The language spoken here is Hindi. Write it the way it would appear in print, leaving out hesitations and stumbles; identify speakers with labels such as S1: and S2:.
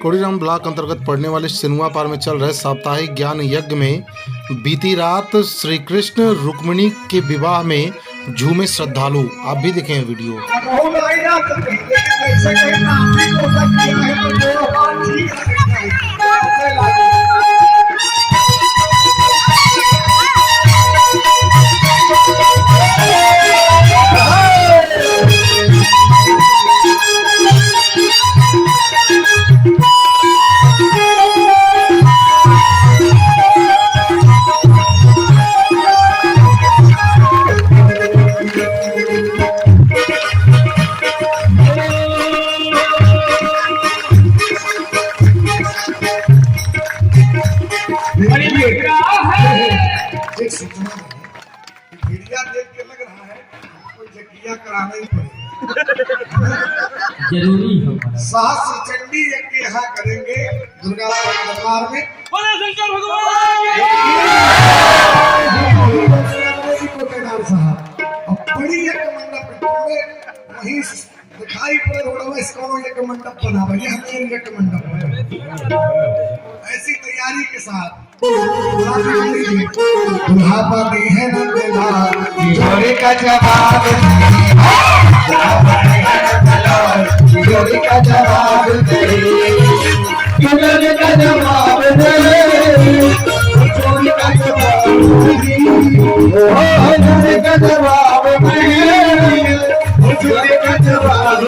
S1: कोड़ीराम ब्लॉक अंतर्गत पड़ने वाले सिनुआ पार में चल रहे साप्ताहिक ज्ञान यज्ञ में बीती रात श्री कृष्ण रुक्मिणी के विवाह में झूमे श्रद्धालु। आप भी देखें वीडियो।
S2: देख के लग रहा है कोई यज्ञ कराना ही पड़ेगा,
S3: जरूरी हो।
S2: सहस्त्र चंडी यज्ञ यहाँ करेंगे दुर्गा दरबार में।
S3: बोले शंकर भगवान
S2: साहब अब बड़ी यज्ञ मंडप में वहीं दिखाई पड़े रोड में इसको यज्ञ मंडप बना हुआ है, हमें यज्ञ मंडप ऐसी तैयारी के साथ बुढ़ापा दी है नंदलाल जोड़ी का जवाब जोड़ी का जवाब जोड़ी का जवाब जोड़ी का जवाब जोड़ी का जवाब